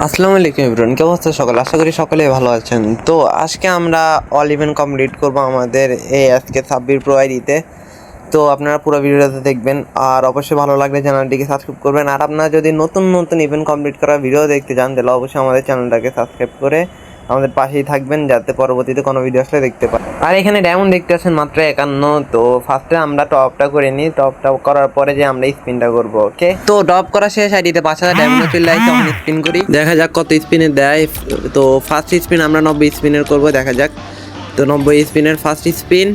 আসসালামু আলাইকুম এভরিওয়ান, কি অবস্থা সকালে? আশা করি সকলে ভালো আছেন। তো আজকে আমরা অল ইভেন্ট কমপ্লিট করব আমাদের এই আজকে সাব্বির প্রো আইডিতে। তো আপনারা পুরো ভিডিওটা দেখবেন, আর অবশ্যই ভালো লাগলে চ্যানেলটিকে সাবস্ক্রাইব করবেন। আর আপনারা যদি নতুন নতুন ইভেন্ট কমপ্লিট করা ভিডিও দেখতে চান তাহলে অবশ্যই আমাদের চ্যানেলটাকে সাবস্ক্রাইব করে আমাদের পাশেই থাকবেন, যাতে পরবর্তীতে কোনো ভিডিও আসলে দেখতে পান। আর এখানে ডায়মন্ড দেখতে পাচ্ছেন মাত্র 51। তো ফার্স্টে আমরা টপটা করে নিই, টপটা করার পরে যে আমরা স্পিনটা করবো। ওকে, তো টপ করা শেষ, আইডিতে 5000 ডায়মন্ড চলে আসছে। এখন স্পিন করি, দেখা যাক কত স্পিনে দেয়। তো ফার্স্ট স্পিন আমরা 90 স্পিনের করবো, দেখা যাক। তো 90 স্পিনের ফার্স্ট স্পিন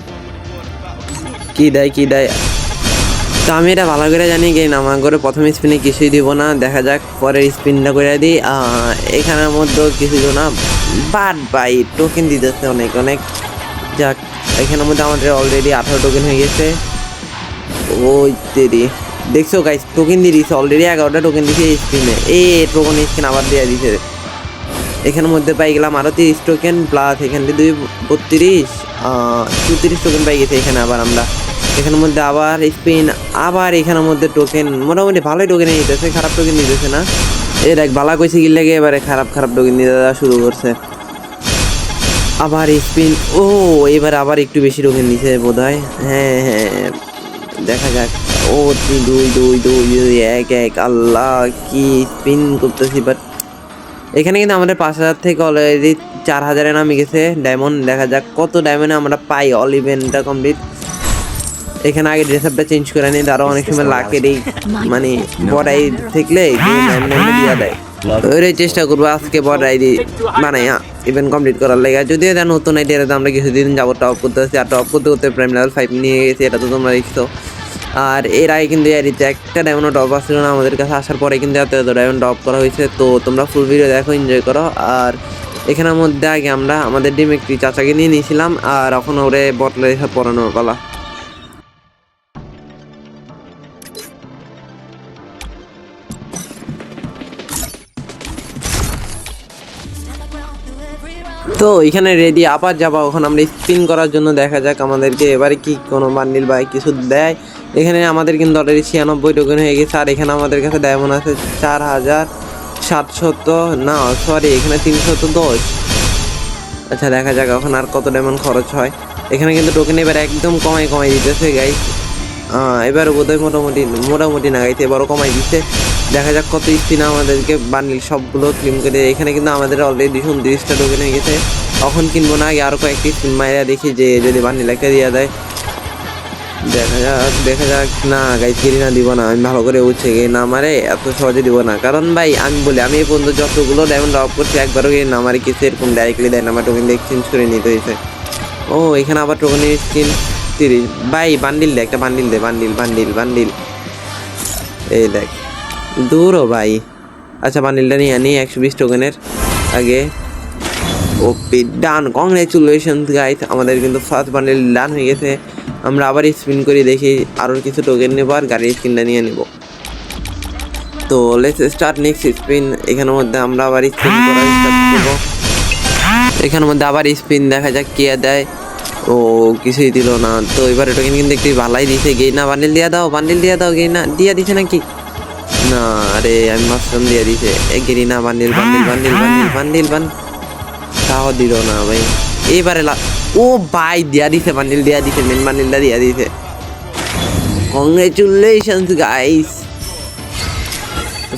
কি দেয়। তো আমি এটা ভালো করে জানি কি না, আমার করে প্রথম স্পিনে কিছুই দিব না, দেখা যাক পরের স্পিনটা করে দিই। এখানের মধ্যেও কিছু দিব না, বাট বাই টোকেন দিতেছে অনেক অনেক। যাক, এখানের মধ্যে আমাদের অলরেডি 18 টোকেন হয়ে গেছে। ওই দেরি দেখছো গাইস, টোকেন দিয়ে দিচ্ছে অলরেডি, 11টা টোকেন দিচ্ছে স্পিনে। টোকেন স্পিন আবার দিয়ে দিচ্ছে। এখানের মধ্যে পাই গেলাম আরও 30 টোকেন প্লাস এখান থেকে 32 টোকেন পাই গেছে। এখানে আবার আমরা এখানের মধ্যে আবার স্পিন, আবার এখানের মধ্যে টোকেন মোটামুটি ভালোই টোকেন নিতেছে, খারাপ টোকেন নিতেছে না। দেখ ভালো কইছে কি লাগে, এবারে খারাপ টোকেন নিতে দেওয়া শুরু করছে। আবার স্পিন, এবার আবার একটু বেশি টোকেন দিছে বোধ হয়। হ্যাঁ, দেখা যাক। 2 2 2 2 1 1, আল্লাহ কি স্পিন করতেছি। বাট এখানে কিন্তু আমাদের 5000 থেকে অলরেডি 4000-এ নামে গেছে ডায়মন্ড। দেখা যাক কত ডায়মন্ডে আমরা পাই অল ইভেন্টটা কমপ্লিট। এখানে আগে ড্রেস আপটা চেঞ্জ করে নিই, তারও অনেক সময় লাকেরই মানে বড়াই থাকলে ডায়মন্ড দিয়ে দেয়। ওই চেষ্টা করবো আজকে বড় আইডি বানাই ইভেন্ট কমপ্লিট করার লাগে। যদিও এটা নতুন আইডিয়া, আমরা কিছুদিন যাবো টপ করতে হচ্ছে, আর টপ করতে করতে প্রাইম লেভেল 5 নিয়ে গেছি, এটা তো তোমরা দেখছো। আর এর আগে কিন্তু এরিতে একটা ডায়মন্ড টপ আসছিল না আমাদের কাছে, আসার পরে কিন্তু এত ডায়মন্ড টপ করা হয়েছে। তো তোমরা ফুল ভিডিও দেখো, এনজয় করো। আর এখানের মধ্যে আগে আমরা আমাদের ডিম একটি চাচাকে নিয়ে নিয়েছিলাম, আর এখন ওরে বটলে এসে পড়ানোর পালা। তো এখানে রেডি, আবার যাবো এখন আমরা স্পিন করার জন্য। দেখা যাক আমাদেরকে এবারে কি কোনো বান্ডিল বা কিছু দেয়। এখানে আমাদের কিন্তু অলরেডি 96 টোকেন হয়ে গেছে, আর এখানে আমাদের কাছে ডায়মন্ড আছে 4700, না সরি এখানে 310। আচ্ছা দেখা যাক এখন আর কত ডায়মন্ড খরচ হয়। এখানে কিন্তু টোকেন এবার একদম কমাই দিতেছে গাইস। এবার বোধহয় মোটামুটি না গাইছে, এবারও কমাই দিচ্ছে। দেখা যাক কত স্পিন আমাদেরকে বান্ডিল সবগুলো ক্লিন করে। এখানে কিন্তু আমাদের অলরেডি 29টা টোকেন হয়ে গেছে। তখন কিনবো না, আগে আরও কয়েকটি স্পিন মাইরা দেখি যে যদি বান্ডিল একটা দিয়ে দেয়। দেখা যাক। না গাইস না দিব না, আমি ভালো করে উঠছে গিয়ে না মারে, এত সহজে দিব না। কারণ ভাই আমি বলি, আমি এই পর্যন্ত যতগুলো ডায়মন্ড অফ করছি একবারও গিয়ে না মারে কিছু এরকম ডাইরেক্টলি দেয় না, আমার টোকেন এক্সচেঞ্জ করে নিতে হয়েছে। এখানে আবার টোকেনের স্কিন 30। ভাই বান্ডিল দে, একটা বান্ডিল দে, বান্ডিল। এই দেখ দূরও ভাই। আচ্ছা বান্ডিলটা নিয়ে আনি 120 টোকেনের আগে। ওপি ডান, কংগ্রেচুলেশন গাইস, আমাদের কিন্তু ফার্স্ট বান্ডিল ডান হয়ে গেছে। আমরা আবার স্পিন করে দেখি, আরও কিছু টোকেন নেবো আর গাড়ির স্পিনটা নিয়ে নেব। তো লেটস স্টার্ট নেক্সট স্পিন। এখানের মধ্যে আমরা আবার স্পিন করা স্টার্ট করবো। এখানের মধ্যে আবার স্পিন, দেখা যাক কে দেয়। কিছুই দিল না। তো এবারে টোকেন কিন্তু একটু ভালাই দিছে। গেইনা বান্ডিল দিয়ে দাও, গেইনা দিয়ে দিছে নাকি না? আরে আমি মাশরুম দিয়ে দিছে। গেরিনা বান্ডিল, তাও দিল না ভাই। এবারে ভাই দিয়া দিছে, বান্ডিল দিয়া দিছে, মেন বান্ডিলটা দিয়া দিছে। কংগ্রেচুলেশনস গাইস,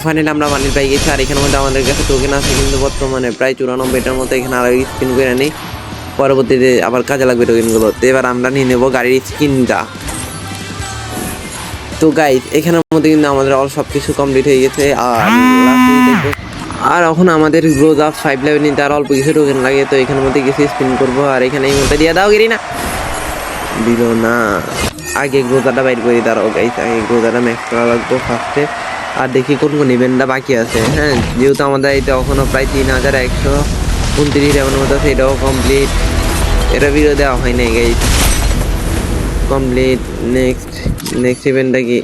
ফাইনালি আমরা বান্ডিল পাই গেছি। আর এখানের মধ্যে আমাদের কাছে টোকেন আছে কিন্তু বর্তমানে প্রায় 94টার মতো। এখানে আরো স্পিন করে নেই, পরবর্তীতে আবার কাজে লাগবে টোকেনগুলো। তো এবার আমরা নিয়ে নেবো গাড়ির স্কিনটা। তো গাইস এখানের মধ্যে কিন্তু আমাদের সব কিছু কমপ্লিট হয়ে গেছে। আর এখন আমাদের গ্রোথ আপ 5 লেভেল নিতে আর অল্প কিছু টোকেন লাগে। তো এখানের মধ্যে কিছু স্পিন করবো, আর এখানে এই মধ্যে দিয়ে দাও গেরিনা, দিল না। আগে গ্রোথাটা বাইর করি, দাঁড়াও গাইস, আগে গ্রোথাটা ম্যাক্স করা লাগবো ফার্স্টে। আর দেখি কোন ইভেন্টটা বাকি আছে। হ্যাঁ, যেহেতু আমাদের এটা এখনও প্রায় 3129 এমনের মতো আছে, এটাও কমপ্লিট। এটা ভিডিও দেওয়া হয় নাই গাইস, কমপ্লিট। নেক্সট ইভেন্টটা কি?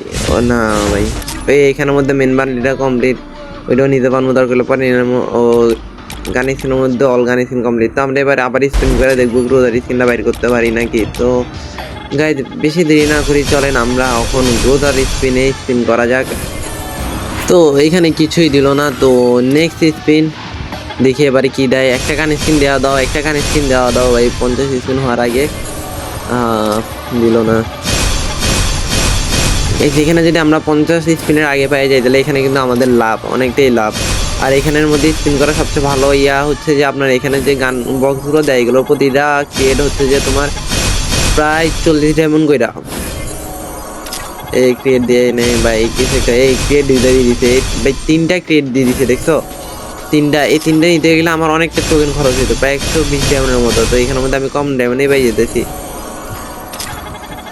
না ভাই, এখানের মধ্যে মেন বান্ডিলটা কমপ্লিট, ওইটাও নিতে পারবো দরকার পারি। গানিসিনের মধ্যে অল গানিসিন কমপ্লিট। তো আমরা এবার আবার স্পিন করে দেখবো গ্রোথার স্কিনটা বাইর করতে পারি নাকি। তো গাইস বেশি দেরি না করি, চলেন আমরা এখন গ্রোথার স্পিন করা যাক। তো এইখানে কিছুই দিল না। তো নেক্সট স্পিন দেখি এবারে কি দেয়। একটা কান স্পিন দেওয়া দাও, একটা কান স্পিন দেওয়া দাও ভাই 50 স্পিন হওয়ার আগে। দিল না। এই যেখানে যদি আমরা 50 স্পিনের আগে পাই যাই তাহলে এখানে কিন্তু আমাদের লাভ, অনেকটাই লাভ। আর এখানের মধ্যে স্পিন করা সবচেয়ে ভালো হচ্ছে যে আপনার এখানে যে গান বক্সগুলো দেয় এগুলো প্রতিটা ক্রিয়েট হচ্ছে যে তোমার প্রায় 40 ডায়মন্ড কইরা। এই ক্রিয়েট দিয়ে নেই ভাই, এই ক্রিয়েট দিয়ে দিছে ভাই, 3টা ক্রিয়েট দিয়ে দিছে দেখছো। এই তিনটা নিতে গেলে আমার অনেকটা টোকেন খরচ হতো, প্রায় 120 ডায়মন্ডের মতো। তো এখানের মধ্যে আমি কম ডায়মন্ডে পাই যেতেছি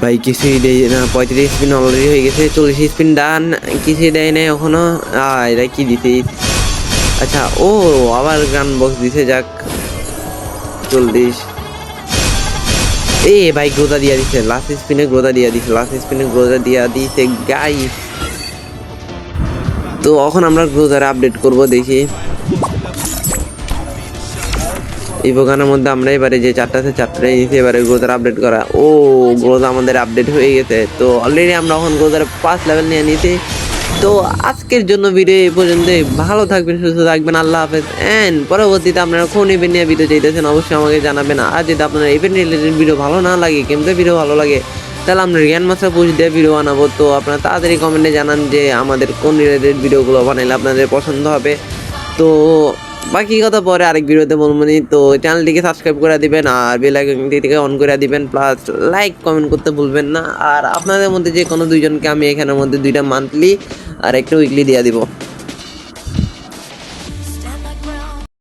ভাই। কিছুই দেয় না, 35 স্পিন অলরেডি হয়ে গেছে, 40 স্পিন ডান, কিছুই দেয় নাই এখনো। এটা কি দিছে? আচ্ছা, ও আবার গান বক্স দিছে, যাক 40। ভাই গ্রোজা দিয়া দিছে, লাস্ট স্পিনে গ্রোজা দিয়া দিছে গাইস। তো এখন আমরা গ্রোজার আপডেট করব, দেখি এই বোকানের মধ্যে আমরা এবারে যে 4টা আছে 4টাই নিচে এবারে গ্রোজার আপডেট করা। গ্রোজা আমাদের আপডেট হয়ে গেছে। তো অলরেডি আমরা এখন গ্রোজার 5 লেভেল নিয়ে নিয়েছি। তো আজকের জন্য ভিডিও এই পর্যন্তই। ভালো থাকবেন, সুস্থ থাকবেন, আল্লাহ হাফেজ। এন্ড পরবর্তীতে আপনারা কোন ইভেন্ট নিয়ে ভিডিও চাইতেছেন অবশ্যই আমাকে জানাবেন। আর যদি আপনার ইভেন্ট রিলেটেড ভিডিও ভালো না লাগে, গেমতে ভিডিও ভালো লাগে, তাহলে আমরা জ্ঞান মাস্টার পোস্ট দিয়ে ভিডিও বানাবো। তো আপনারা তাড়াতাড়ি কমেন্টে জানান যে আমাদের কোন রিলেটেড ভিডিওগুলো বানাইলে আপনাদের পছন্দ হবে। তো বাকি কথা পরে আরেক ভিডিওতে বলবো নি। তো চ্যানেলটিকে সাবস্ক্রাইব করে দিবেন আর বেল আইকনটিকে অন করে দিবেন, প্লাস লাইক কমেন্ট করতে ভুলবেন না। আর আপনাদের মধ্যে যে কোনো দুইজনকে আমি এখানের মধ্যে 2টা মান্থলি আর একটা উইকলি দিয়ে দিব।